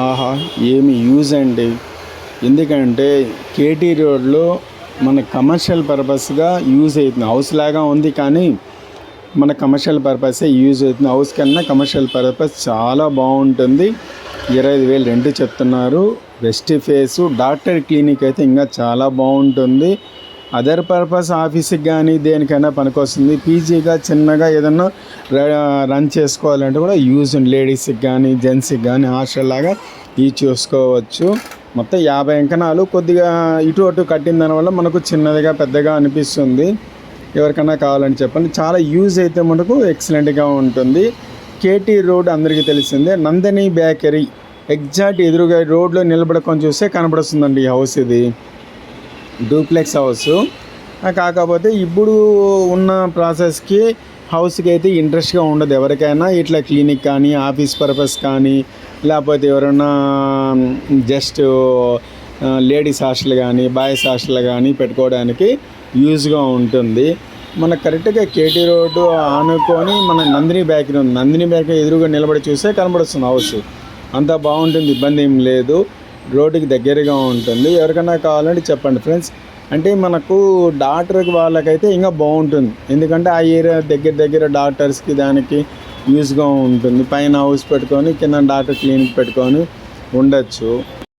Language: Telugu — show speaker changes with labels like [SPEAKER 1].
[SPEAKER 1] ఆహా! ఏమి యూజ్ అండి. ఎందుకంటే కేటీ రోడ్‌లో మన కమర్షియల్ పర్పస్‌గా యూజ్ అవుతుంది. హౌస్ లాగా ఉంది కానీ మన కమర్షియల్ పర్పసే యూజ్ అవుతుంది. హౌస్ కన్నా కమర్షియల్ పర్పస్ చాలా బాగుంటుంది. 25,000 రెంట్ చెప్తున్నారు. వెస్ట్ ఫేసు డాక్టర్ క్లినిక్ అయితే ఇంకా చాలా బాగుంటుంది. అదర్ పర్పస్ ఆఫీస్కి కానీ దేనికైనా పనికొస్తుంది. పీజీగా చిన్నగా ఏదన్నా రన్ చేసుకోవాలంటే కూడా యూజ్ ఉంది. లేడీస్కి కానీ జెంట్స్కి కానీ హాస్టల్ లాగా ఇది చూసుకోవచ్చు. మొత్తం 50 అంకణాలు. కొద్దిగా ఇటు అటు కట్టిన దానివల్ల మనకు చిన్నదిగా పెద్దగా అనిపిస్తుంది. ఎవరికైనా కావాలని చెప్పండి. చాలా యూజ్ అయితే మనకు ఎక్సలెంట్గా ఉంటుంది. కేటీ రోడ్ అందరికీ తెలిసిందే. నందిని బేకరీ ఎగ్జాక్ట్ ఎదురుగా రోడ్లో నిలబడుకొని చూస్తే కనబడుతుందండి ఈ హౌస్. ఇది డూప్లెక్స్ హౌస్. కాకపోతే ఇప్పుడు ఉన్న ప్రాసెస్కి హౌస్కి అయితే ఇంట్రెస్ట్గా ఉండదు ఎవరికైనా. ఇట్లా క్లినిక్ కానీ ఆఫీస్ పర్పస్ కానీ లేకపోతే ఎవరైనా జస్ట్ లేడీస్ హాస్టల్ కానీ బాయ్స్ హాస్టల్ కానీ పెట్టుకోవడానికి యూజ్గా ఉంటుంది. మన కరెక్ట్గా కేటీ రోడ్డు ఆనుకొని మన నందిని బేకరీ ఉంది. నందిని బేకరీ ఎదురుగా నిలబడి చూస్తే కనబడుతుంది హౌస్. అంత బాగుంటుంది, ఇబ్బంది ఏం లేదు. రోడ్డుకి దగ్గరగా ఉంటుంది. ఎవరికైనా కావాలంటే చెప్పండి ఫ్రెండ్స్. అంటే మనకు డాక్టర్కి వాళ్ళకైతే ఇంకా బాగుంటుంది. ఎందుకంటే ఆ ఏరియా దగ్గర డాక్టర్స్కి దానికి యూజ్గా ఉంటుంది. పైన హౌస్ పెట్టుకొని కింద డాక్టర్ క్లినిక్ పెట్టుకొని ఉండొచ్చు.